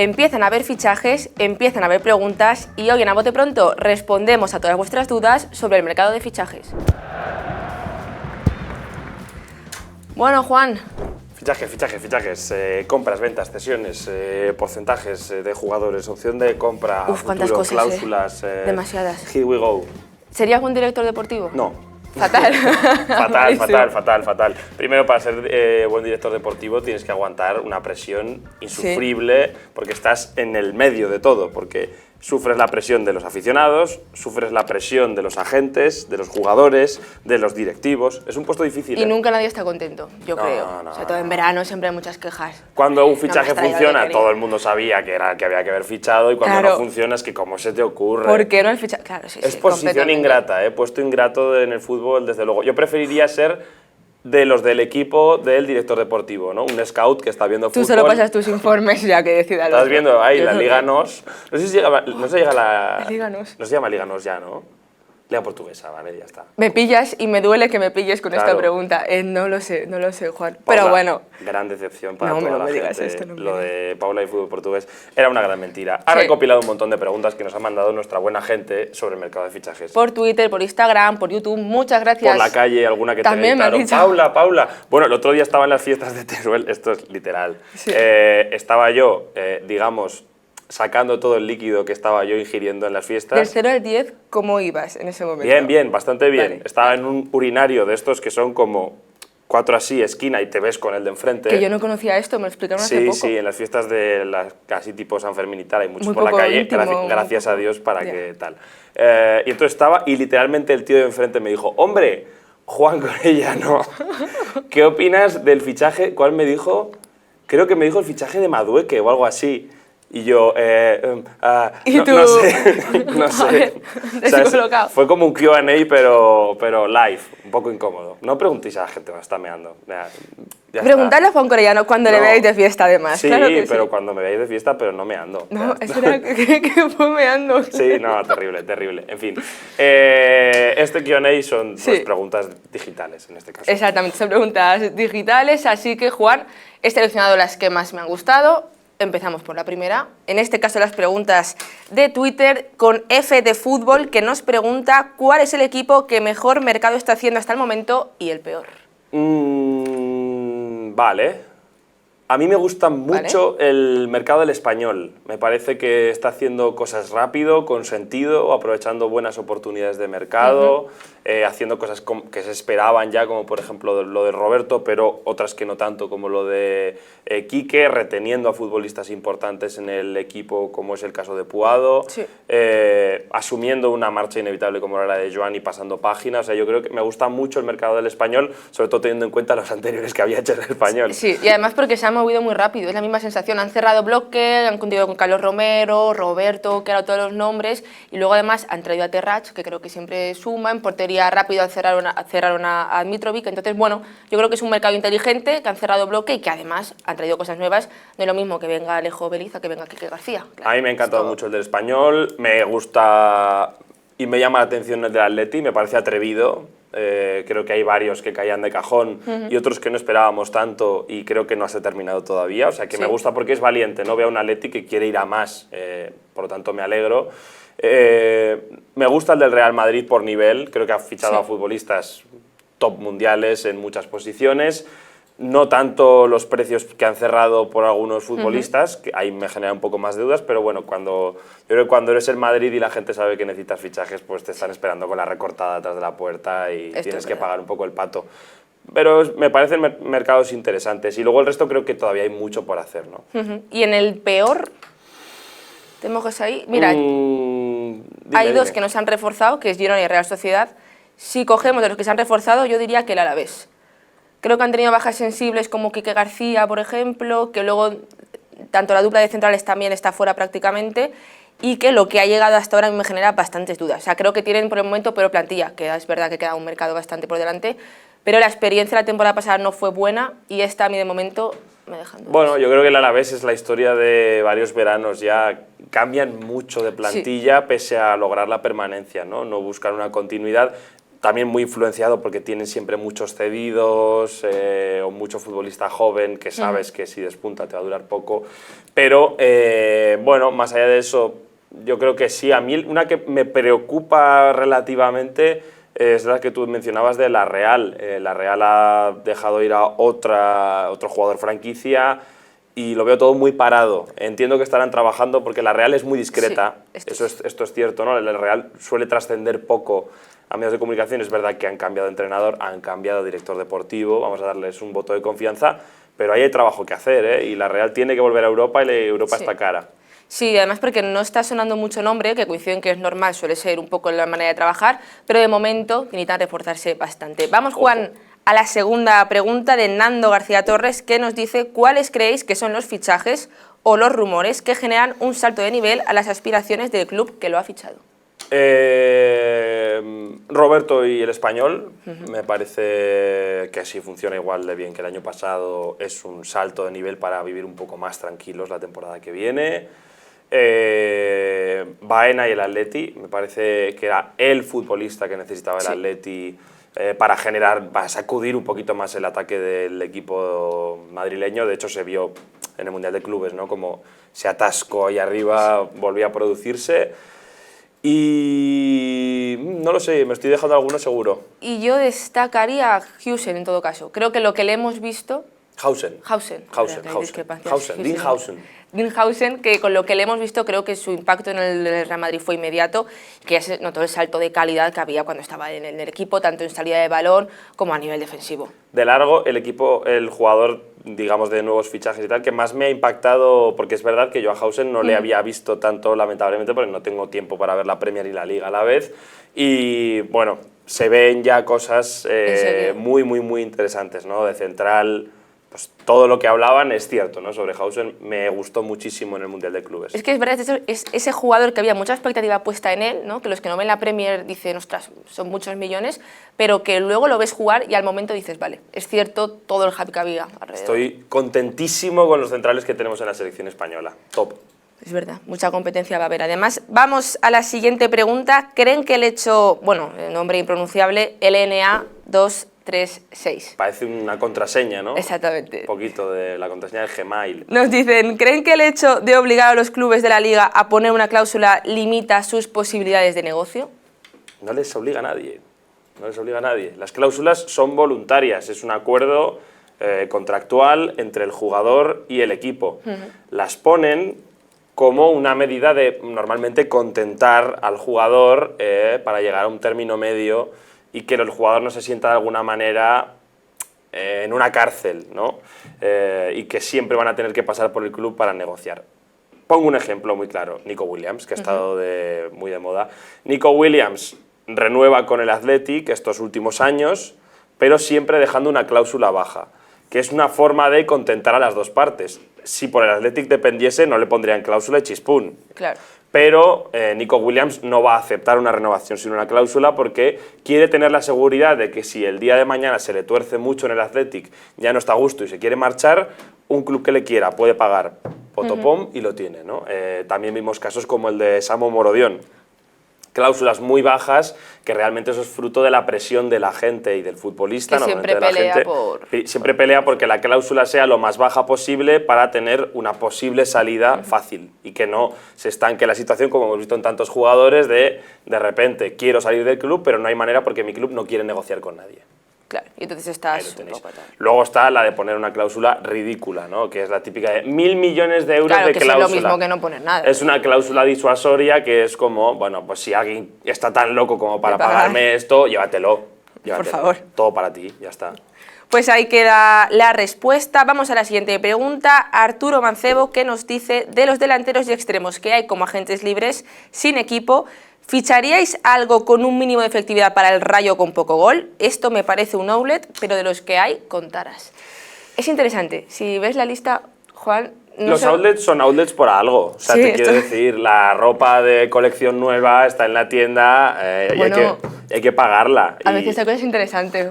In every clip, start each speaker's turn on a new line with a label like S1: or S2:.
S1: empiezan a haber fichajes, empiezan a haber preguntas y hoy en A Bote Pronto respondemos a todas vuestras dudas sobre el mercado de fichajes. Bueno, Juan.
S2: Fichajes, compras, ventas, cesiones, porcentajes de jugadores, opción de compra,
S1: Cuántas cosas,
S2: cláusulas.
S1: Demasiadas.
S2: Here we go.
S1: ¿Serías buen director deportivo?
S2: No.
S1: Fatal.
S2: Fatal. Primero, para ser buen director deportivo tienes que aguantar una presión insufrible, porque estás en el medio de todo, porque sufres la presión de los aficionados, sufres la presión de los agentes, de los jugadores, de los directivos. Es un puesto difícil.
S1: Y nunca nadie está contento, yo creo. O sea, todo en verano siempre hay muchas quejas.
S2: Cuando un fichaje funciona, todo el mundo sabía que había que haber fichado, y cuando no funciona es que ¿cómo se te ocurre?
S1: ¿Por qué no el fichaje? Claro, sí,
S2: es posición ingrata, puesto ingrato en el fútbol, desde luego. Yo preferiría ser de los del equipo del director deportivo, ¿no? Un scout que está viendo fútbol.
S1: Tú solo pasas tus informes ya que decida.
S2: Estás viendo ahí la Liga NOS. No sé si no se llega la
S1: Liga NOS.
S2: No se llama Liga NOS ya, ¿no? Liga portuguesa, vale, ya está.
S1: Me pillas y me duele que me pilles con esta pregunta. No lo sé, Juan. Paula, pero bueno.
S2: Gran decepción para toda la gente. Lo de Paula y fútbol portugués era una gran mentira. Ha recopilado un montón de preguntas que nos ha mandado nuestra buena gente sobre el mercado de fichajes.
S1: Por Twitter, por Instagram, por YouTube. Muchas gracias.
S2: Por la calle, alguna que
S1: también
S2: te gritaron. Paula. Bueno, el otro día estaba en las fiestas de Teruel, esto es literal. Sí. Estaba yo, digamos, sacando todo el líquido que estaba yo ingiriendo en las fiestas.
S1: Del 0 al 10, ¿cómo ibas en ese momento?
S2: Bien, bastante bien.
S1: Vale.
S2: Estaba en un urinario de estos que son como 4 así, esquina, y te ves con el de enfrente.
S1: Que yo no conocía esto, me lo explicaron hace poco.
S2: Sí, en las fiestas de casi tipo San Fermín y tal, hay muchos por la calle, íntimo, gracias a Dios para que tal. Y entonces estaba, y literalmente el tío de enfrente me dijo, hombre, Juan Corellano, ¿qué opinas del fichaje? ¿Cuál me dijo? Creo que me dijo el fichaje de Madueque o algo así. Y yo,
S1: ¿Y tú?
S2: no sé. O sea, fue como un Q&A, pero live, un poco incómodo. No preguntéis a la gente, me está meando. Ya
S1: preguntarle a Juan Corellano cuando le veáis de fiesta, además.
S2: Sí,
S1: claro que
S2: pero cuando me veáis de fiesta, pero no meando.
S1: No, eso era que fue meando.
S2: Sí, no, terrible. En fin, este Q&A son preguntas digitales, en este caso.
S1: Exactamente, son preguntas digitales, así que, Juan, he seleccionado las que más me han gustado. Empezamos por la primera, en este caso las preguntas de Twitter con F de Fútbol, que nos pregunta cuál es el equipo que mejor mercado está haciendo hasta el momento y el peor.
S2: Vale. A mí me gusta mucho el mercado del Español. Me parece que está haciendo cosas rápido, con sentido, aprovechando buenas oportunidades de mercado, haciendo cosas que se esperaban ya, como por ejemplo lo de Roberto, pero otras que no tanto, como lo de Quique, reteniendo a futbolistas importantes en el equipo, como es el caso de Puado, asumiendo una marcha inevitable como era la de Joan y pasando páginas. O sea, yo creo que me gusta mucho el mercado del Español, sobre todo teniendo en cuenta los anteriores que había hecho el Español.
S1: Sí, y además porque se han movido muy rápido, es la misma sensación, han cerrado bloque, han continuado con Carlos Romero, Roberto, que eran todos los nombres, y luego además han traído a Terrach, que creo que siempre suma, en portería rápido cerraron a Mitrovic. Entonces, bueno, yo creo que es un mercado inteligente, que han cerrado bloque y que además han traído cosas nuevas. No es lo mismo que venga Alejo Beliza que venga Quique García. Claro,
S2: a mí me ha encantado mucho el del Español, me gusta y me llama la atención el del Atleti, me parece atrevido. Creo que hay varios que caían de cajón y otros que no esperábamos tanto, y creo que no se ha terminado todavía, o sea que me gusta porque es valiente, no veo a un Atleti que quiere ir a más, por lo tanto me alegro. Me gusta el del Real Madrid por nivel, creo que ha fichado a futbolistas top mundiales en muchas posiciones. No tanto los precios que han cerrado por algunos futbolistas, que ahí me genera un poco más de dudas, pero bueno, yo creo que cuando eres el Madrid y la gente sabe que necesitas fichajes, pues te están esperando con la recortada detrás de la puerta y tienes que pagar un poco el pato. Pero me parecen mercados interesantes, y luego el resto creo que todavía hay mucho por hacer, ¿no?
S1: Y en el peor, ¿te mojas ahí? Mira, hay dos que no se han reforzado, que es Girona y Real Sociedad. Si cogemos de los que se han reforzado, yo diría que el Alavés. Creo que han tenido bajas sensibles como Quique García, por ejemplo, que luego tanto la dupla de centrales también está fuera prácticamente, y que lo que ha llegado hasta ahora me genera bastantes dudas. O sea, creo que tienen por el momento peor plantilla, que es verdad que queda un mercado bastante por delante, pero la experiencia la temporada pasada no fue buena y esta a mí de momento me deja dudas.
S2: Bueno, yo creo que el Alavés es la historia de varios veranos ya. Cambian mucho de plantilla pese a lograr la permanencia, ¿no? No buscan una continuidad. también muy influenciado porque tienen siempre muchos cedidos o mucho futbolista joven que sabes que si despunta te va a durar poco. Pero, bueno, más allá de eso, yo creo que sí. A mí una que me preocupa relativamente es la que tú mencionabas de la Real. La Real ha dejado ir a otro jugador franquicia y lo veo todo muy parado. Entiendo que estarán trabajando porque la Real es muy discreta, sí, esto es cierto, ¿no? La Real suele trascender poco a medios de comunicación. Es verdad que han cambiado de entrenador, han cambiado de director deportivo, vamos a darles un voto de confianza, pero ahí hay trabajo que hacer, ¿eh? Y la Real tiene que volver a Europa y Europa está cara.
S1: Sí, además porque no está sonando mucho nombre, que coinciden que es normal, suele ser un poco la manera de trabajar, pero de momento necesitan reforzarse bastante. Vamos, Juan, a la segunda pregunta de Nando García Torres, que nos dice ¿cuáles creéis que son los fichajes o los rumores que generan un salto de nivel a las aspiraciones del club que lo ha fichado?
S2: Roberto y el Español, me parece que si funciona igual de bien que el año pasado, es un salto de nivel para vivir un poco más tranquilos la temporada que viene. Baena y el Atleti, me parece que era el futbolista que necesitaba el Atleti para sacudir un poquito más el ataque del equipo madrileño. De hecho se vio en el Mundial de Clubes, ¿no? Como se atascó ahí arriba, volvía a producirse. Y no lo sé, me estoy dejando alguno seguro.
S1: Y yo destacaría a Huijsen en todo caso. Creo que lo que le hemos visto... Dinghausen, que con lo que le hemos visto creo que su impacto en el Real Madrid fue inmediato, que ya se notó el salto de calidad que había cuando estaba en el equipo, tanto en salida de balón como a nivel defensivo.
S2: De largo, el jugador, digamos, de nuevos fichajes y tal, que más me ha impactado, porque es verdad que yo a Hausen no le había visto tanto, lamentablemente, porque no tengo tiempo para ver la Premier y la Liga a la vez, y bueno, se ven ya cosas muy interesantes, ¿no? De central... Pues todo lo que hablaban es cierto, ¿no? Sobre Hausen me gustó muchísimo en el Mundial de Clubes.
S1: Es que es verdad, es ese jugador que había mucha expectativa puesta en él, ¿no? Que los que no ven la Premier dicen, ostras, son muchos millones, pero que luego lo ves jugar y al momento dices, vale, es cierto todo el hype que había alrededor.
S2: Estoy contentísimo con los centrales que tenemos en la selección española, top.
S1: Es verdad, mucha competencia va a haber. Además, vamos a la siguiente pregunta. ¿Creen que el hecho, bueno, el nombre impronunciable, LNA 236?
S2: Parece una contraseña, ¿no?
S1: Exactamente.
S2: Un poquito de la contraseña de Gmail.
S1: Nos dicen, ¿creen que el hecho de obligar a los clubes de la Liga a poner una cláusula limita sus posibilidades de negocio?
S2: No les obliga a nadie, no les obliga a nadie. Las cláusulas son voluntarias, es un acuerdo contractual entre el jugador y el equipo. Las ponen como una medida de, normalmente, contentar al jugador para llegar a un término medio y que el jugador no se sienta de alguna manera en una cárcel, ¿no? Y que siempre van a tener que pasar por el club para negociar. Pongo un ejemplo muy claro, Nico Williams, que ha estado muy de moda. Nico Williams renueva con el Athletic estos últimos años, pero siempre dejando una cláusula baja, que es una forma de contentar a las dos partes. Si por el Athletic dependiese, no le pondrían cláusula y chispún.
S1: Claro.
S2: Pero Nico Williams no va a aceptar una renovación sin una cláusula porque quiere tener la seguridad de que si el día de mañana se le tuerce mucho en el Athletic, ya no está a gusto y se quiere marchar, un club que le quiera puede pagar potopom y lo tiene, ¿no? También vimos casos como el de Samo Morodion. Cláusulas muy bajas, que realmente eso es fruto de la presión de la gente y del futbolista.
S1: Que siempre pelea
S2: siempre pelea porque la cláusula sea lo más baja posible para tener una posible salida fácil y que no se estanque la situación, como hemos visto en tantos jugadores, de repente quiero salir del club, pero no hay manera porque mi club no quiere negociar con nadie.
S1: Claro, y entonces estás...
S2: Luego está la de poner una cláusula ridícula, ¿no? Que es la típica de 1.000 millones de euros de cláusula.
S1: Claro, que es lo mismo que no poner nada.
S2: Es una cláusula disuasoria que es como, bueno, pues si alguien está tan loco como para pagarme esto, llévatelo.
S1: Por favor.
S2: Todo para ti, ya está.
S1: Pues ahí queda la respuesta. Vamos a la siguiente pregunta. Arturo Mancebo, que nos dice, de los delanteros y extremos que hay como agentes libres sin equipo, ¿ficharíais algo con un mínimo de efectividad para el Rayo con poco gol? Esto me parece un outlet, pero de los que hay, contarás. Es interesante. Si ves la lista, Juan,
S2: Los outlets son outlets por algo. O sea,
S1: Sí,
S2: te quiero decir, la ropa de colección nueva está en la tienda
S1: Bueno,
S2: y hay que pagarla.
S1: A veces hay cosas interesantes.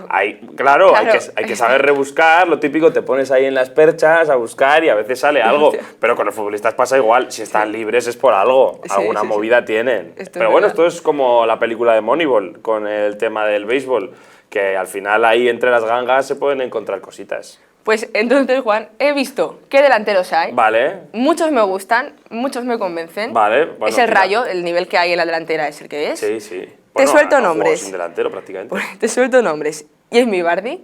S2: Claro. Hay que saber rebuscar, lo típico, te pones ahí en las perchas a buscar y a veces sale algo.
S1: Hostia.
S2: Pero con los futbolistas pasa igual, si están libres es por algo,
S1: Sí,
S2: alguna
S1: sí, sí.
S2: movida tienen.
S1: Esto
S2: Pero
S1: es
S2: bueno,
S1: verdad.
S2: esto es como la película de Moneyball con el tema del béisbol, que al final ahí entre las gangas se pueden encontrar cositas.
S1: Pues entonces, Juan, he visto qué delanteros hay.
S2: Vale,
S1: Muchos me gustan, muchos me convencen.
S2: vale. Bueno,
S1: es el
S2: mira.
S1: Rayo, el nivel que hay en la delantera es el que es.
S2: Sí, sí.
S1: Te suelto
S2: ha jugado
S1: nombres.
S2: sin delantero prácticamente.
S1: Te suelto nombres. Jamie Vardy.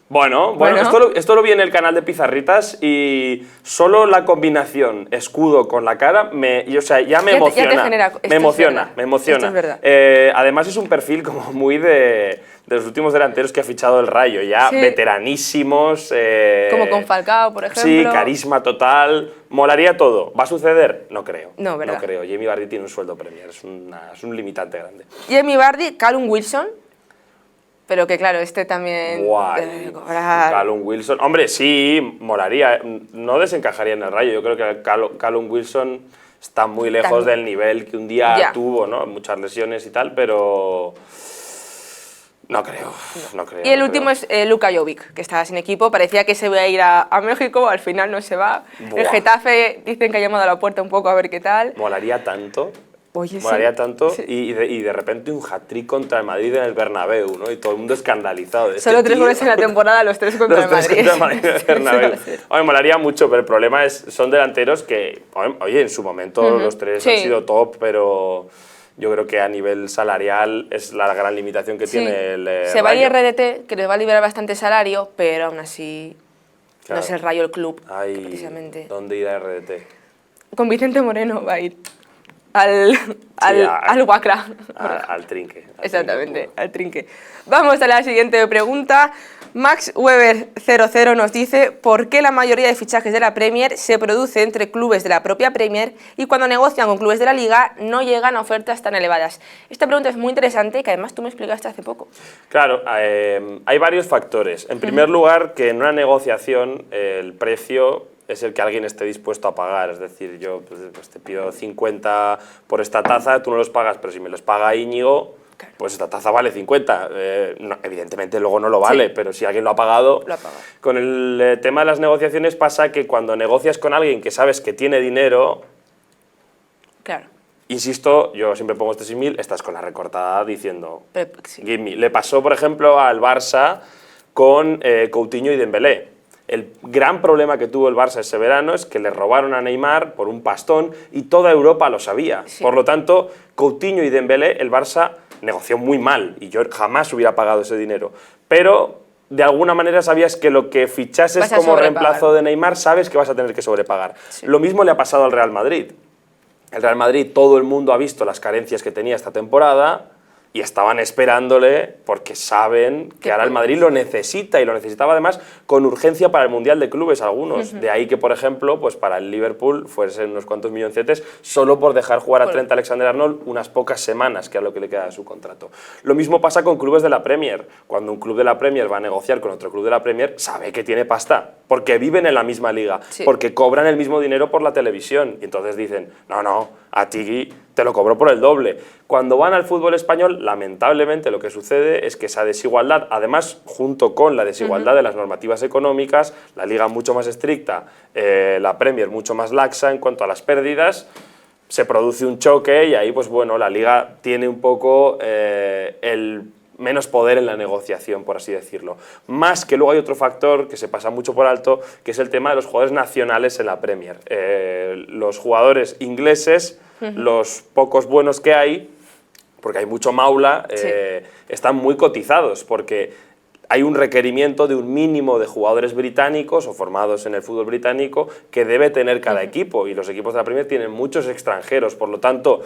S2: Bueno,
S1: Bueno.
S2: esto lo vi en el canal de Pizarritas y solo la combinación escudo con la cara o sea, ya me
S1: Ya te
S2: emociona.
S1: genera- esto
S2: me
S1: es
S2: emociona,
S1: verdad.
S2: me emociona.
S1: Esto es verdad.
S2: Además es un perfil como muy de los últimos delanteros que ha fichado el Rayo, ya
S1: Sí.
S2: veteranísimos.
S1: Como con Falcao, por ejemplo.
S2: Sí, carisma total. Molaría todo. ¿Va a suceder? No creo.
S1: No, ¿verdad?
S2: No creo. Jamie Vardy tiene un sueldo Premier, es un limitante grande.
S1: Jamie Vardy, Callum Wilson. Pero que claro, este también
S2: Guay.
S1: debe cobrar.
S2: Callum Wilson. Hombre, sí, molaría. No desencajaría en el Rayo. Yo creo que Callum Wilson está muy lejos
S1: También.
S2: del nivel que un día
S1: Ya.
S2: tuvo, ¿no? Muchas lesiones y tal, pero no creo. No creo.
S1: Y el
S2: no
S1: último
S2: creo.
S1: es Luka Jovic, que estaba sin equipo. Parecía que se iba a ir a México, al final no se va.
S2: Buah.
S1: El Getafe dicen que ha llamado a la puerta un poco a ver qué tal.
S2: Molaría tanto.
S1: Oye, sí.
S2: Molaría tanto.
S1: Sí.
S2: Y de repente un hat-trick contra el Madrid en el Bernabéu, ¿no? Y todo el mundo escandalizado. De
S1: Solo
S2: este
S1: 3
S2: tío.
S1: goles en la temporada, los 3 contra
S2: Los
S1: el
S2: tres
S1: Madrid.
S2: contra el Madrid en el Bernabéu.
S1: Eso va a ser.
S2: Oye, molaría mucho, pero el problema es, son delanteros que, oye, en su momento los tres
S1: Sí.
S2: han sido top, pero yo creo que a nivel salarial es la gran limitación que
S1: Sí.
S2: tiene el
S1: Se va a ir
S2: Rayo.
S1: RDT, que les va a liberar bastante salario, pero aún así
S2: Claro.
S1: no es el Rayo el club,
S2: Ay,
S1: precisamente.
S2: ¿dónde irá RDT?
S1: Con Vicente Moreno va a ir al Wacra.
S2: Al trinque. Al
S1: Exactamente,
S2: trinque.
S1: al trinque. Vamos a la siguiente pregunta. Max Weber 00 nos dice ¿por qué la mayoría de fichajes de la Premier se produce entre clubes de la propia Premier y cuando negocian con clubes de la Liga no llegan a ofertas tan elevadas? Esta pregunta es muy interesante que además tú me explicaste hace poco.
S2: Claro, hay varios factores. En primer lugar, que en una negociación el precio es el que alguien esté dispuesto a pagar. Es decir, yo pues te pido 50 por esta taza, tú no los pagas, pero si me los paga Íñigo, pues esta taza vale 50. Evidentemente luego no lo vale,
S1: Sí.
S2: pero si alguien lo ha pagado...
S1: Lo ha pagado.
S2: Con el tema de las negociaciones pasa que cuando negocias con alguien que sabes que tiene dinero,
S1: Claro,
S2: insisto, yo siempre pongo este símil, estás con la recortada diciendo...
S1: pero sí.
S2: Give me. Le pasó, por ejemplo, al Barça con Coutinho y Dembélé. El gran problema que tuvo el Barça ese verano es que le robaron a Neymar por un pastón y toda Europa lo sabía.
S1: Sí.
S2: Por lo tanto, Coutinho y Dembélé, el Barça negoció muy mal y yo jamás hubiera pagado ese dinero. Pero de alguna manera sabías que lo que fichases
S1: Vas a
S2: como
S1: sobrepagar.
S2: reemplazo de Neymar sabes que vas a tener que sobrepagar.
S1: Sí.
S2: Lo mismo le ha pasado al Real Madrid. El Real Madrid, todo el mundo ha visto las carencias que tenía esta temporada y estaban esperándole porque saben que ahora el Madrid lo necesita y lo necesitaba además con urgencia para el Mundial de Clubes algunos. De ahí que, por ejemplo, pues para el Liverpool fuesen unos cuantos milloncetes solo por dejar jugar a Trent Alexander-Arnold unas pocas semanas, que es lo que le queda de su contrato. Lo mismo pasa con clubes de la Premier. Cuando un club de la Premier va a negociar con otro club de la Premier, sabe que tiene pasta, porque viven en la misma liga,
S1: Sí.
S2: porque cobran el mismo dinero por la televisión. Y entonces dicen, no, a ti te lo cobro por el doble. Cuando van al fútbol español, lamentablemente lo que sucede es que esa desigualdad, además junto con la desigualdad de las normativas económicas, la liga mucho más estricta, la Premier mucho más laxa en cuanto a las pérdidas, se produce un choque y ahí pues bueno, la liga tiene un poco el menos poder en la negociación, por así decirlo. Más que luego hay otro factor que se pasa mucho por alto, que es el tema de los jugadores nacionales en la Premier. Los jugadores ingleses, los pocos buenos que hay, porque hay mucho maula,
S1: Sí.
S2: están muy cotizados, porque hay un requerimiento de un mínimo de jugadores británicos o formados en el fútbol británico que debe tener cada equipo, y los equipos de la Premier tienen muchos extranjeros, por lo tanto,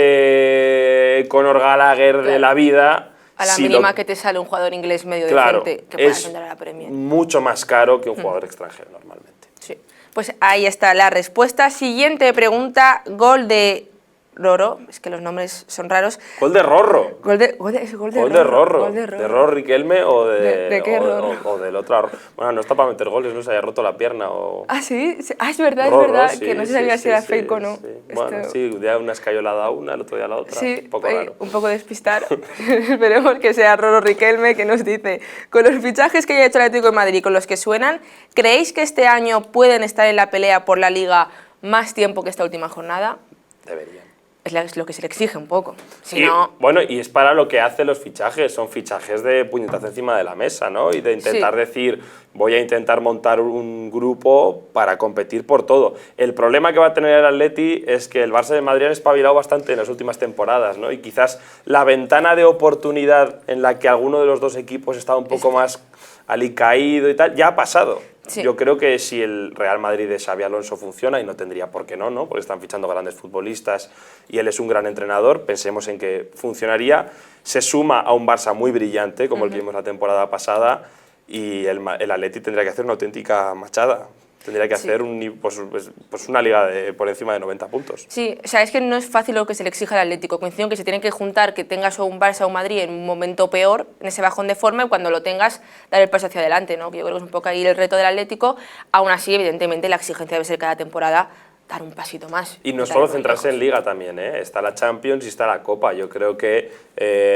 S2: ese Conor Gallagher de la vida...
S1: A la
S2: si
S1: mínima
S2: lo-
S1: que te sale un jugador inglés medio
S2: Claro,
S1: decente que pueda
S2: es
S1: ascender a la Premier.
S2: mucho más caro que un jugador extranjero normalmente.
S1: Sí. Pues ahí está la respuesta. Siguiente pregunta, gol de Roro, es que los nombres son raros.
S2: Gol de Rorro.
S1: Gol de
S2: Rorro.
S1: Gol de Rorro.
S2: ¿De Ror Riquelme o
S1: ¿De qué Rorro?
S2: o del otro? Bueno, no está para meter goles, no se haya roto la pierna o...
S1: Ah, sí, es verdad,
S2: Rorro,
S1: es verdad,
S2: sí,
S1: que no se
S2: sí,
S1: sabía
S2: sí,
S1: si era
S2: sí,
S1: fake o no.
S2: sí. Bueno, sí, un día una escayolada a una, el otro día a la otra.
S1: Sí,
S2: Un poco raro.
S1: un poco despistar. Esperemos que sea Roro Riquelme, que nos dice: con los fichajes que haya hecho el Atlético de Madrid y con los que suenan, ¿creéis que este año pueden estar en la pelea por la Liga más tiempo que esta última jornada?
S2: Deberían.
S1: Es lo que se le exige un poco. Si
S2: Y,
S1: no...
S2: bueno, y es para lo que hacen los fichajes, son fichajes de puñetazo encima de la mesa, ¿no? Y de intentar decir, voy a intentar montar un grupo para competir por todo. El problema que va a tener el Atleti es que el Barça de Madrid han espabilado bastante en las últimas temporadas, ¿no? Y quizás la ventana de oportunidad en la que alguno de los dos equipos está un poco más alicaído y tal, ya ha pasado.
S1: Sí.
S2: Yo creo que si el Real Madrid de Xabi Alonso funciona, y no tendría por qué no, porque están fichando grandes futbolistas y él es un gran entrenador, pensemos en que funcionaría, se suma a un Barça muy brillante, como el que vimos la temporada pasada, y el Atleti tendría que hacer una auténtica machada. Tendría que hacer pues una liga por encima de 90 puntos.
S1: Sí, o sea, es que no es fácil lo que se le exige al Atlético. Coincido en que se tienen que juntar, que tengas o un Barça o un Madrid en un momento peor, en ese bajón de forma, y cuando lo tengas, dar el paso hacia adelante, ¿no? Que yo creo que es un poco ahí el reto del Atlético. Aún así, evidentemente, la exigencia debe ser cada temporada dar un pasito más.
S2: Y no solo centrarse en Liga también, ¿eh? Está la Champions y está la Copa. Yo creo que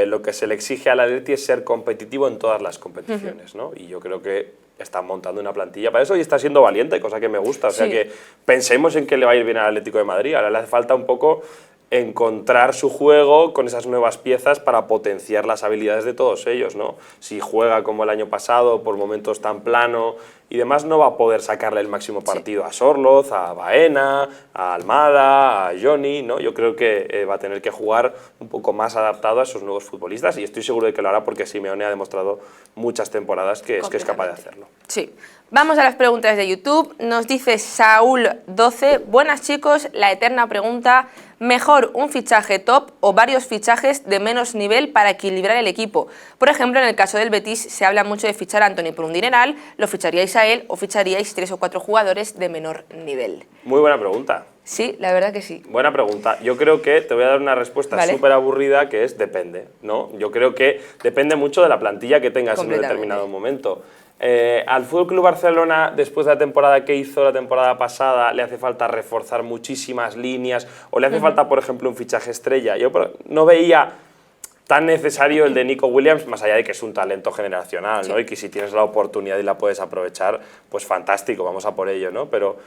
S2: lo que se le exige al Atleti es ser competitivo en todas las competiciones, ¿no? Y yo creo que está montando una plantilla para eso y está siendo valiente, cosa que me gusta. O sea que pensemos en que le va a ir bien al Atlético de Madrid. Ahora le hace falta un poco encontrar su juego con esas nuevas piezas para potenciar las habilidades de todos ellos, ¿no? Si juega como el año pasado, por momentos tan plano y demás, no va a poder sacarle el máximo partido a Sorloz, a Baena, a Almada, a Johnny, ¿no? Yo creo que va a tener que jugar un poco más adaptado a esos nuevos futbolistas y estoy seguro de que lo hará porque Simeone ha demostrado muchas temporadas que es capaz de hacerlo.
S1: Sí. Vamos a las preguntas de YouTube. Nos dice Saúl12: buenas chicos, la eterna pregunta, ¿mejor un fichaje top o varios fichajes de menos nivel para equilibrar el equipo? Por ejemplo, en el caso del Betis se habla mucho de fichar a Antony por un dineral, ¿lo ficharíais a él o ficharíais 3 o 4 jugadores de menor nivel?
S2: Muy buena pregunta.
S1: Sí, la verdad que sí.
S2: Buena pregunta. Yo creo que te voy a dar una respuesta súper aburrida, que es depende, ¿no? Yo creo que depende mucho de la plantilla que tengas en un determinado momento. Al FC Barcelona, después de la temporada que hizo la temporada pasada, le hace falta reforzar muchísimas líneas o le hace falta, por ejemplo, un fichaje estrella. Yo no veía tan necesario el de Nico Williams, más allá de que es un talento generacional, ¿no? Y que si tienes la oportunidad y la puedes aprovechar, pues fantástico, vamos a por ello, ¿no? Pero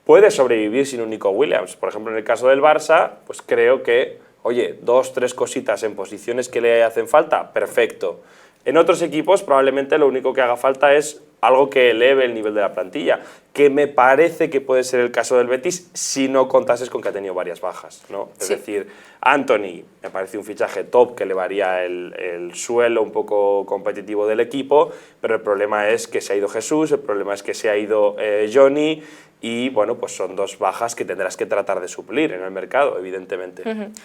S2: puede sobrevivir sin un Nico Williams. Por ejemplo, en el caso del Barça, pues creo que, oye, 2 o 3 cositas en posiciones que le hacen falta, perfecto. En otros equipos probablemente lo único que haga falta es algo que eleve el nivel de la plantilla, que me parece que puede ser el caso del Betis si no contases con que ha tenido varias bajas, ¿no? Es decir, Antony me parece un fichaje top que elevaría el suelo un poco competitivo del equipo, pero el problema es que se ha ido Jesús, el problema es que se ha ido Johnny y bueno, pues son 2 bajas que tendrás que tratar de suplir en el mercado, evidentemente.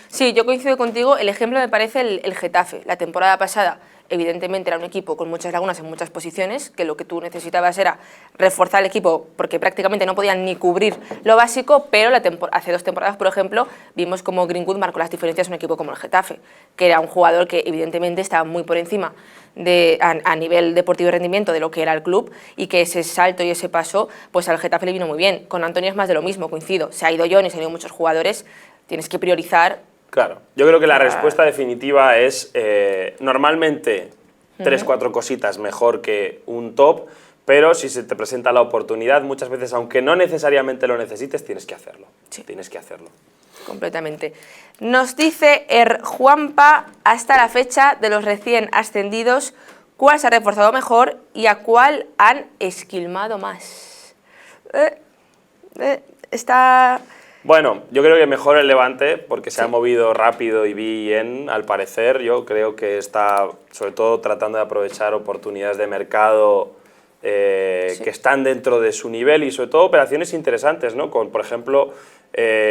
S1: Sí, yo coincido contigo, el ejemplo me parece el Getafe. La temporada pasada evidentemente era un equipo con muchas lagunas en muchas posiciones, que lo que tú necesitabas era reforzar el equipo porque prácticamente no podían ni cubrir lo básico, pero hace 2 temporadas, por ejemplo, vimos como Greenwood marcó las diferencias en un equipo como el Getafe, que era un jugador que evidentemente estaba muy por encima a nivel deportivo y rendimiento de lo que era el club y que ese salto y ese paso pues al Getafe le vino muy bien. Con Antonio es más de lo mismo, coincido. Se ha ido Johnny, se han ido muchos jugadores, tienes que priorizar.
S2: Claro, yo creo que la respuesta definitiva es normalmente 3 o 4 cositas mejor que un top, pero si se te presenta la oportunidad, muchas veces, aunque no necesariamente lo necesites, tienes que hacerlo.
S1: Sí.
S2: Tienes que hacerlo.
S1: Completamente. Nos dice Juanpa, hasta la fecha de los recién ascendidos, ¿cuál se ha reforzado mejor y a cuál han esquilmado más? Está...
S2: Bueno, yo creo que mejor el Levante, porque se ha movido rápido y bien, al parecer. Yo creo que está, sobre todo, tratando de aprovechar oportunidades de mercado que están dentro de su nivel y, sobre todo, operaciones interesantes, ¿no? Con, por ejemplo,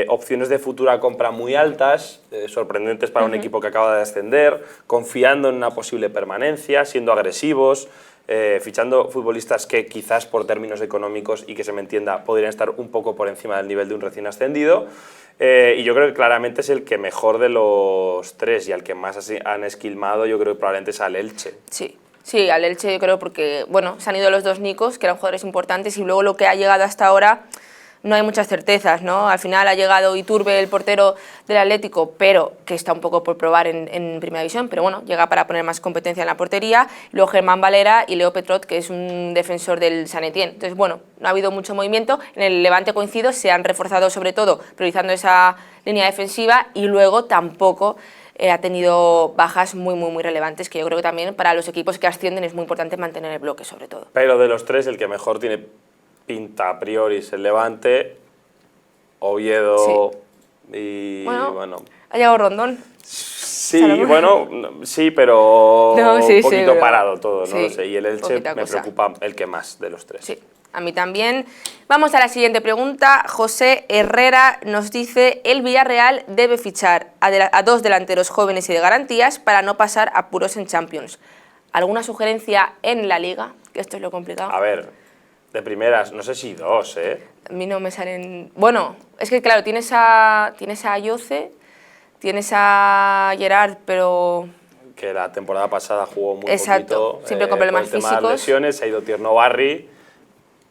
S2: opciones de futura compra muy altas, sorprendentes para un equipo que acaba de ascender, confiando en una posible permanencia, siendo agresivos. fichando futbolistas que quizás por términos económicos y que se me entienda podrían estar un poco por encima del nivel de un recién ascendido. Y yo creo que claramente es el que mejor de los tres y al que más han esquilmado, yo creo que probablemente es al Elche.
S1: Sí, al Elche yo creo porque, bueno, se han ido los dos Nicos, que eran jugadores importantes, y luego lo que ha llegado hasta ahora no hay muchas certezas, ¿no? Al final ha llegado Iturbe, el portero del Atlético, pero que está un poco por probar en Primera División, pero bueno, llega para poner más competencia en la portería. Luego Germán Valera y Leo Petrot, que es un defensor del San Etienne. Entonces, bueno, no ha habido mucho movimiento. En el Levante coincido, se han reforzado sobre todo priorizando esa línea defensiva, y luego tampoco ha tenido bajas muy relevantes, que yo creo que también para los equipos que ascienden es muy importante mantener el bloque, sobre todo.
S2: Pero de los tres, el que mejor tiene pinta a priori es el Levante, Oviedo y bueno...
S1: Ha llegado Rondón.
S2: Sí, bueno, sí, pero un poquito parado todo, no
S1: sí,
S2: lo sé. Y el Elche me preocupa el que más de los tres.
S1: Sí, a mí también. Vamos a la siguiente pregunta. José Herrera nos dice: el Villarreal debe fichar a dos delanteros jóvenes y de garantías para no pasar apuros en Champions. ¿Alguna sugerencia en la Liga? Que esto es lo complicado.
S2: A ver, de primeras, no sé si dos, ¿eh?
S1: A mí no me salen... Bueno, es que claro, tienes a Ayoce, tienes a Gerard, pero...
S2: Que la temporada pasada jugó muy
S1: poquito. Siempre con problemas físicos.
S2: Por lesiones, se ha ido Tierno Barri,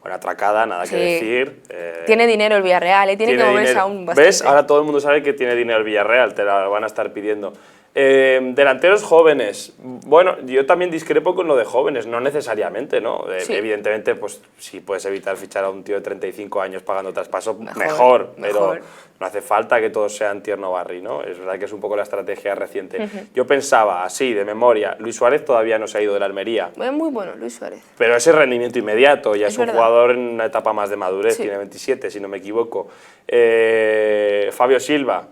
S2: buena atracada, nada que decir.
S1: Tiene dinero el Villarreal, tiene que moverse aún bastante.
S2: ¿Ves? Ahora todo el mundo sabe que tiene dinero el Villarreal, te la van a estar pidiendo. Delanteros jóvenes. Bueno, yo también discrepo con lo de jóvenes, no necesariamente, ¿no? Evidentemente, pues si puedes evitar fichar a un tío de 35 años pagando traspaso, mejor. Pero no hace falta que todos sean Tierno Barri, ¿no? Es verdad que es un poco la estrategia reciente. Yo pensaba, así, de memoria, Luis Suárez todavía no se ha ido de la Almería.
S1: Es muy bueno, Luis Suárez.
S2: Pero ese rendimiento inmediato, ya es un jugador en una etapa más de madurez, tiene 27, si no me equivoco. Fabio Silva.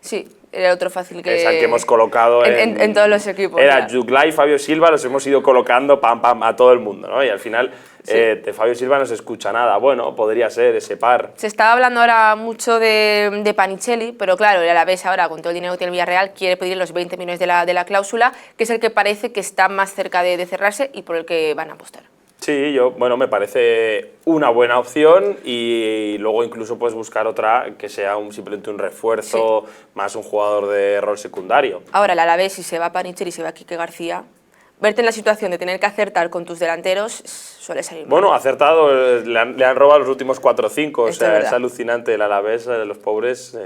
S1: Sí, era otro fácil que...
S2: Es el que hemos colocado
S1: en todos los equipos.
S2: Era Juglai y Fabio Silva, los hemos ido colocando a todo el mundo, ¿no? Y al final de Fabio Silva no se escucha nada. Bueno, podría ser ese par.
S1: Se estaba hablando ahora mucho de Panicelli, pero claro, el Alavés ahora, con todo el dinero que tiene el Villarreal, quiere pedir los 20 millones de la cláusula, que es el que parece que está más cerca de cerrarse y por el que van a apostar.
S2: Sí, bueno, me parece una buena opción, y luego incluso puedes buscar otra que sea simplemente un refuerzo, más un jugador de rol secundario.
S1: Ahora, el Alavés, si se va Panicelli y se va Quique García, verte en la situación de tener que acertar con tus delanteros suele salir mal.
S2: Bueno, acertado, le han robado los últimos 4 o 5, o sea,
S1: es
S2: alucinante. El Alavés, los pobres,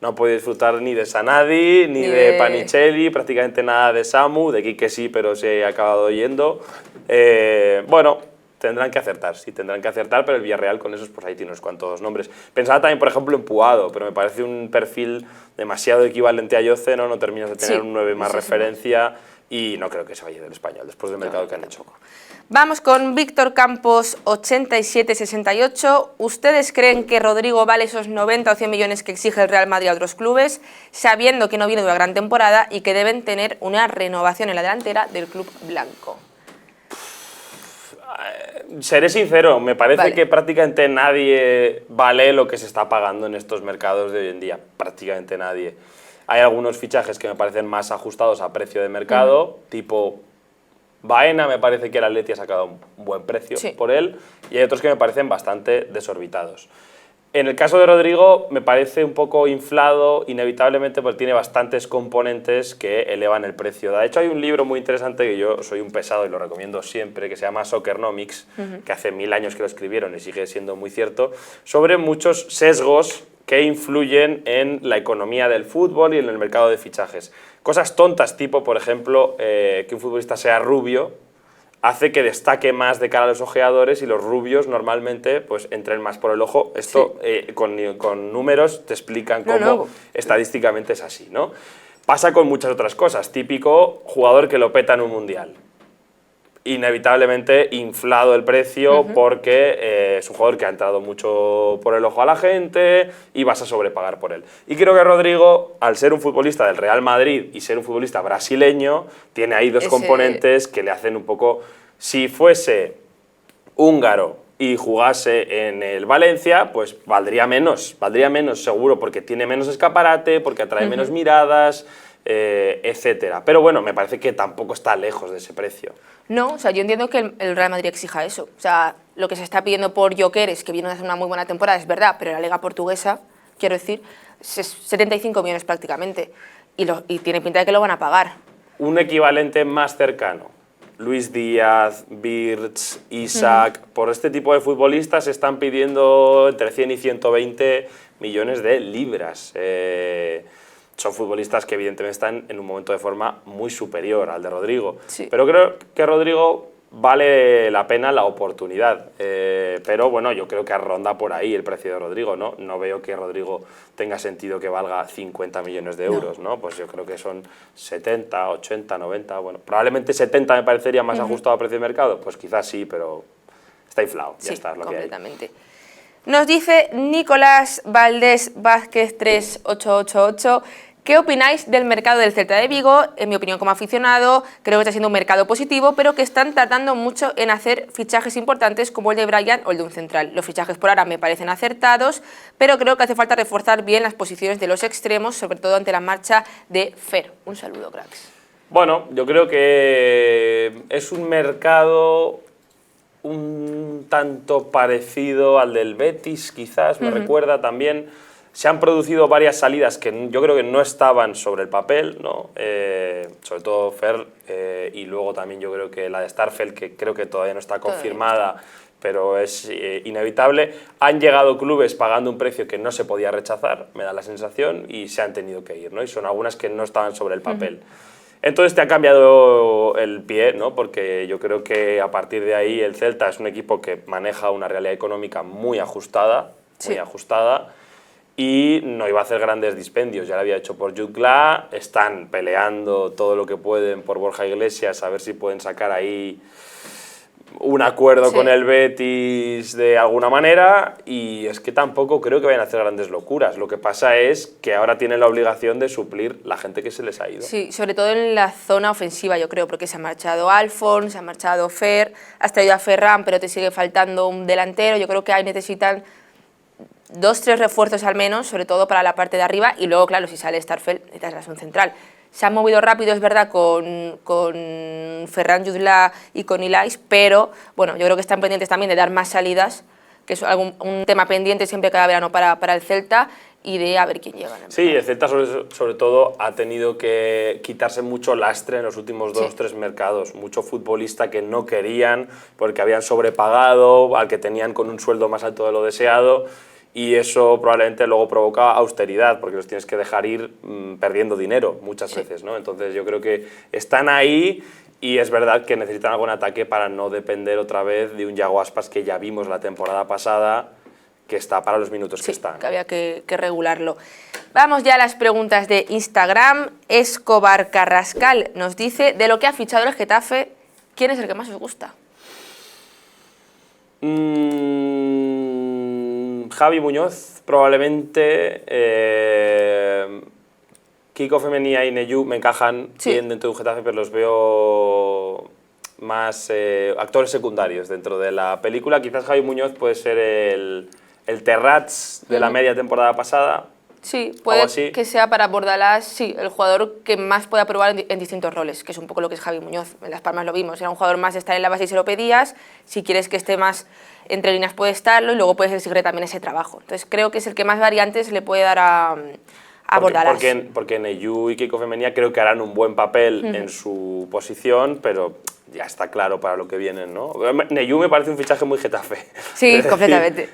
S2: no han podido disfrutar ni de Sanadi, ni de Panicelli, prácticamente nada de Samu, de Quique sí, pero se ha acabado yendo. Bueno, tendrán que acertar, pero el Villarreal con esos, pues ahí tiene unos cuantos nombres. Pensaba también, por ejemplo, en Puado, pero me parece un perfil demasiado equivalente a Yoce, no terminas de tener un 9 más referencia, y no creo que se vaya del Español después del mercado que han hecho.
S1: Vamos con Víctor Campos, 87-68. ¿Ustedes creen que Rodrigo vale esos 90 o 100 millones que exige el Real Madrid a otros clubes, sabiendo que no viene de una gran temporada y que deben tener una renovación en la delantera del club blanco?
S2: Seré sincero, me parece que prácticamente nadie vale lo que se está pagando en estos mercados de hoy en día, prácticamente nadie. Hay algunos fichajes que me parecen más ajustados a precio de mercado, tipo Baena, me parece que el Atleti ha sacado un buen precio por él, y hay otros que me parecen bastante desorbitados. En el caso de Rodrigo me parece un poco inflado, inevitablemente, porque tiene bastantes componentes que elevan el precio. De hecho, hay un libro muy interesante que yo soy un pesado y lo recomiendo siempre, que se llama Soccernomics, que hace 1000 años que lo escribieron y sigue siendo muy cierto, sobre muchos sesgos que influyen en la economía del fútbol y en el mercado de fichajes. Cosas tontas, tipo, por ejemplo, que un futbolista sea rubio, hace que destaque más de cara a los ojeadores, y los rubios normalmente pues entren más por el ojo. Esto con números te explican cómo estadísticamente es así, ¿no? Pasa con muchas otras cosas. Típico jugador que lo peta en un mundial. Inevitablemente inflado el precio porque es un jugador que ha entrado mucho por el ojo a la gente y vas a sobrepagar por él. Y creo que Rodrigo, al ser un futbolista del Real Madrid y ser un futbolista brasileño, tiene ahí dos componentes que le hacen un poco... Si fuese húngaro y jugase en el Valencia, pues valdría menos seguro, porque tiene menos escaparate, porque atrae menos miradas, etcétera. Pero bueno, me parece que tampoco está lejos de ese precio.
S1: No, o sea, yo entiendo que el Real Madrid exija eso. O sea, lo que se está pidiendo por Gyökeres, que viene a hacer una muy buena temporada, es verdad, pero la Liga Portuguesa, quiero decir, es 75 millones prácticamente. Y tiene pinta de que lo van a pagar.
S2: Un equivalente más cercano. Luis Díaz, Wirtz, Isaac, por este tipo de futbolistas están pidiendo entre 100 y 120 millones de libras. Son futbolistas que evidentemente están en un momento de forma muy superior al de Rodrigo.
S1: Sí.
S2: Pero creo que Rodrigo vale la pena la oportunidad. Pero bueno, yo creo que ronda por ahí el precio de Rodrigo, ¿no? No veo que Rodrigo tenga sentido que valga 50 millones de euros, ¿no? Pues yo creo que son 70, 80, 90, bueno, probablemente 70 me parecería más ajustado a precio de mercado, pues quizás sí, pero está inflado, ya
S1: Sí,
S2: está, es lo
S1: completamente. Nos dice Nicolás Valdés Vázquez 3888, ¿qué opináis del mercado del Celta de Vigo? En mi opinión como aficionado, creo que está siendo un mercado positivo, pero que están tardando mucho en hacer fichajes importantes como el de Brian o el de un central. Los fichajes por ahora me parecen acertados, pero creo que hace falta reforzar bien las posiciones de los extremos, sobre todo ante la marcha de Fer. Un saludo, cracks.
S2: Bueno, yo creo que es un mercado un tanto parecido al del Betis, quizás, me recuerda también. Se han producido varias salidas que yo creo que no estaban sobre el papel, ¿no? Sobre todo Fer, y luego también yo creo que la de Starfelt, que creo que todavía no está confirmada, pero es inevitable. Han llegado clubes pagando un precio que no se podía rechazar, me da la sensación, y se han tenido que ir, ¿no? Y son algunas que no estaban sobre el papel. Entonces te ha cambiado el pie, ¿no? Porque yo creo que a partir de ahí el Celta es un equipo que maneja una realidad económica muy ajustada, y no iba a hacer grandes dispendios, ya lo había hecho por Jude Glah, están peleando todo lo que pueden por Borja Iglesias, a ver si pueden sacar ahí un acuerdo con el Betis de alguna manera, y es que tampoco creo que vayan a hacer grandes locuras. Lo que pasa es que ahora tienen la obligación de suplir la gente que se les ha ido.
S1: Sí, sobre todo en la zona ofensiva, yo creo, porque se ha marchado Alfons, se ha marchado Fer, has traído a Ferran, pero te sigue faltando un delantero. Yo creo que ahí necesitan 2 o 3 refuerzos al menos, sobre todo para la parte de arriba, y luego, claro, si sale Starfelt, necesitas un central. Se han movido rápido, es verdad, con Ferran Jutgla y con Ilais, pero bueno, yo creo que están pendientes también de dar más salidas, que es un tema pendiente siempre cada verano para el Celta, y de a ver quién llega.
S2: Sí, el Celta sobre todo ha tenido que quitarse mucho lastre en los últimos 2 o 3 mercados. Mucho futbolista que no querían porque habían sobrepagado, al que tenían con un sueldo más alto de lo deseado, y eso probablemente luego provoca austeridad, porque los tienes que dejar ir perdiendo dinero muchas veces, ¿no? Entonces yo creo que están ahí, y es verdad que necesitan algún ataque para no depender otra vez de un Yago Aspas que ya vimos la temporada pasada, que está para los minutos que están.
S1: Que había que regularlo. Vamos ya a las preguntas de Instagram. Escobar Carrascal nos dice, de lo que ha fichado el Getafe, ¿quién es el que más os gusta?
S2: Javi Muñoz, probablemente. Kiko Femenía y Neyu me encajan bien dentro de un Getafe, pero los veo más actores secundarios dentro de la película. Quizás Javi Muñoz puede ser el Terrats de la media temporada pasada.
S1: Sí, puede que sea para Bordalás, sí, el jugador que más pueda probar en distintos roles, que es un poco lo que es Javi Muñoz. En Las Palmas lo vimos, era un jugador más de estar en la base y se lo pedías, si quieres que esté más entre líneas puede estarlo, y luego puedes exigir también ese trabajo. Entonces creo que es el que más variantes le puede dar a Bordalás.
S2: Porque Neyu y Kiko Femenía creo que harán un buen papel en su posición, pero ya está claro para lo que vienen, ¿no? Neyu me parece un fichaje muy Getafe.
S1: Sí, completamente.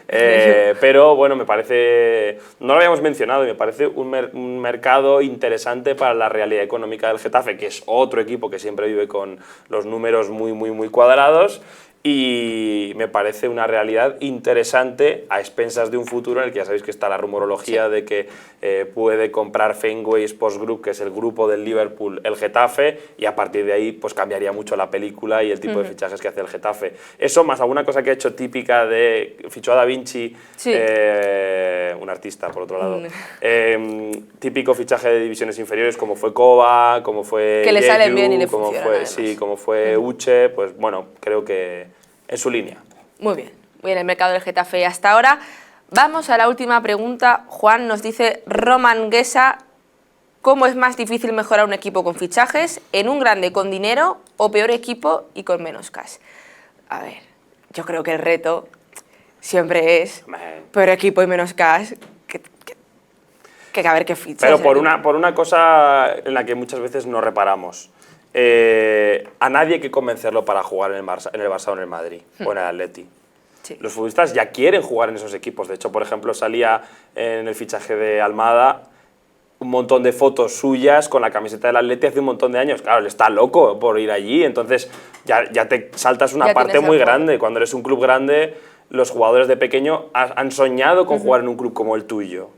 S2: Pero bueno, me parece, no lo habíamos mencionado, y me parece un mercado interesante para la realidad económica del Getafe, que es otro equipo que siempre vive con los números muy cuadrados, y me parece una realidad interesante a expensas de un futuro en el que ya sabéis que está la rumorología de que puede comprar Fenway Sports Group, que es el grupo del Liverpool, el Getafe, y a partir de ahí pues cambiaría mucho la película y el tipo de fichajes que hace el Getafe. Eso más alguna cosa que ha hecho típica de fichó a Da Vinci, un artista por otro lado, típico fichaje de divisiones inferiores como fue Koba, como fue
S1: que le
S2: Yeyu,
S1: salen bien y le funcionan,
S2: como fue Uche, pues bueno, creo que en su línea.
S1: Muy bien, el mercado del Getafe hasta ahora. Vamos a la última pregunta. Juan nos dice, Roman Guesa ¿Cómo es más difícil mejorar un equipo con fichajes, en un grande con dinero o peor equipo y con menos cash? A ver, yo creo que el reto siempre es peor equipo y menos cash, que a ver qué fichas.
S2: Pero por una cosa en la que muchas veces no reparamos. A nadie hay que convencerlo para jugar en el Barça o en el Madrid o en el Atleti.
S1: Sí.
S2: Los futbolistas ya quieren jugar en esos equipos. De hecho, por ejemplo, salía en el fichaje de Almada un montón de fotos suyas con la camiseta del Atleti hace un montón de años. Claro, él está loco por ir allí, entonces ya te saltas una parte muy grande. Cuando eres un club grande, los jugadores de pequeño han soñado con jugar en un club como el tuyo.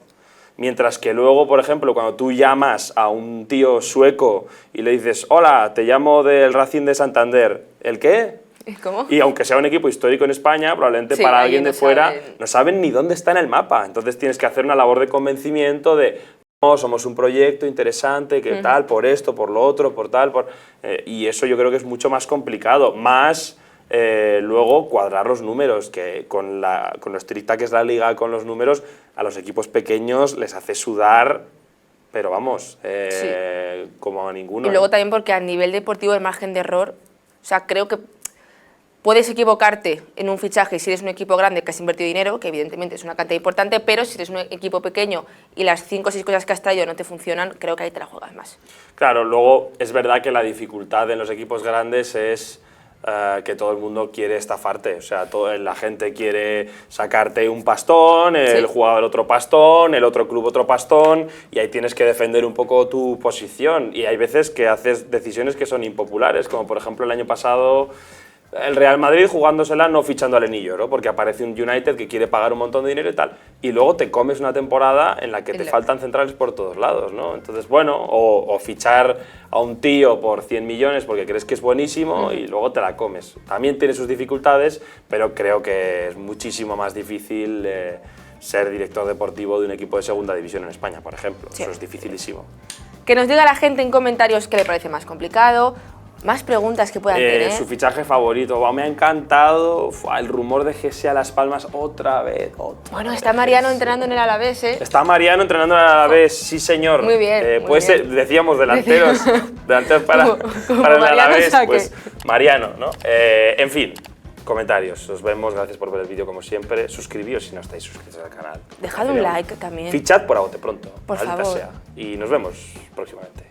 S2: Mientras que luego, por ejemplo, cuando tú llamas a un tío sueco y le dices, hola, te llamo del Racing de Santander, ¿el qué?
S1: ¿Cómo?
S2: Y aunque sea un equipo histórico en España, probablemente para alguien de fuera no saben ni dónde está en el mapa. Entonces tienes que hacer una labor de convencimiento de, no, somos un proyecto interesante, que tal, por esto, por lo otro, por tal, y eso yo creo que es mucho más complicado. Más luego cuadrar los números, que con lo estricta que es la liga con los números, a los equipos pequeños les hace sudar, pero vamos, como a ninguno.
S1: Y luego también porque a nivel deportivo el margen de error, o sea, creo que puedes equivocarte en un fichaje si eres un equipo grande que has invertido dinero, que evidentemente es una cantidad importante, pero si eres un equipo pequeño y las 5 o 6 cosas que has traído no te funcionan, creo que ahí te la juegas más.
S2: Claro, luego es verdad que la dificultad en los equipos grandes es que todo el mundo quiere estafarte, o sea, la gente quiere sacarte un pastón, el jugador otro pastón, el otro club otro pastón, y ahí tienes que defender un poco tu posición, y hay veces que haces decisiones que son impopulares, como por ejemplo el año pasado el Real Madrid jugándosela no fichando al Enillo, ¿no? Porque aparece un United que quiere pagar un montón de dinero y tal, y luego te comes una temporada en la que te faltan centrales por todos lados, ¿no? Entonces, bueno, o fichar a un tío por 100 millones porque crees que es buenísimo y luego te la comes. También tiene sus dificultades, pero creo que es muchísimo más difícil ser director deportivo de un equipo de segunda división en España, por ejemplo. Sí. Eso es dificilísimo.
S1: Que nos diga la gente en comentarios qué le parece más complicado. Más preguntas que puedan tener.
S2: Su fichaje favorito. Me ha encantado el rumor de Gese a Las Palmas otra vez.
S1: Bueno, está Mariano entrenando en el Alavés, ¿eh?
S2: Está Mariano entrenando en el Alavés, sí señor.
S1: Muy bien.
S2: Puede ser, decíamos, delanteros para el Alavés, pues Mariano, ¿no? En fin, comentarios. Os vemos, gracias por ver el vídeo como siempre. Suscribíos si no estáis suscritos al canal.
S1: Dejad un like también.
S2: Fichad por A Bote Pronto.
S1: Por favor.
S2: Y nos vemos próximamente.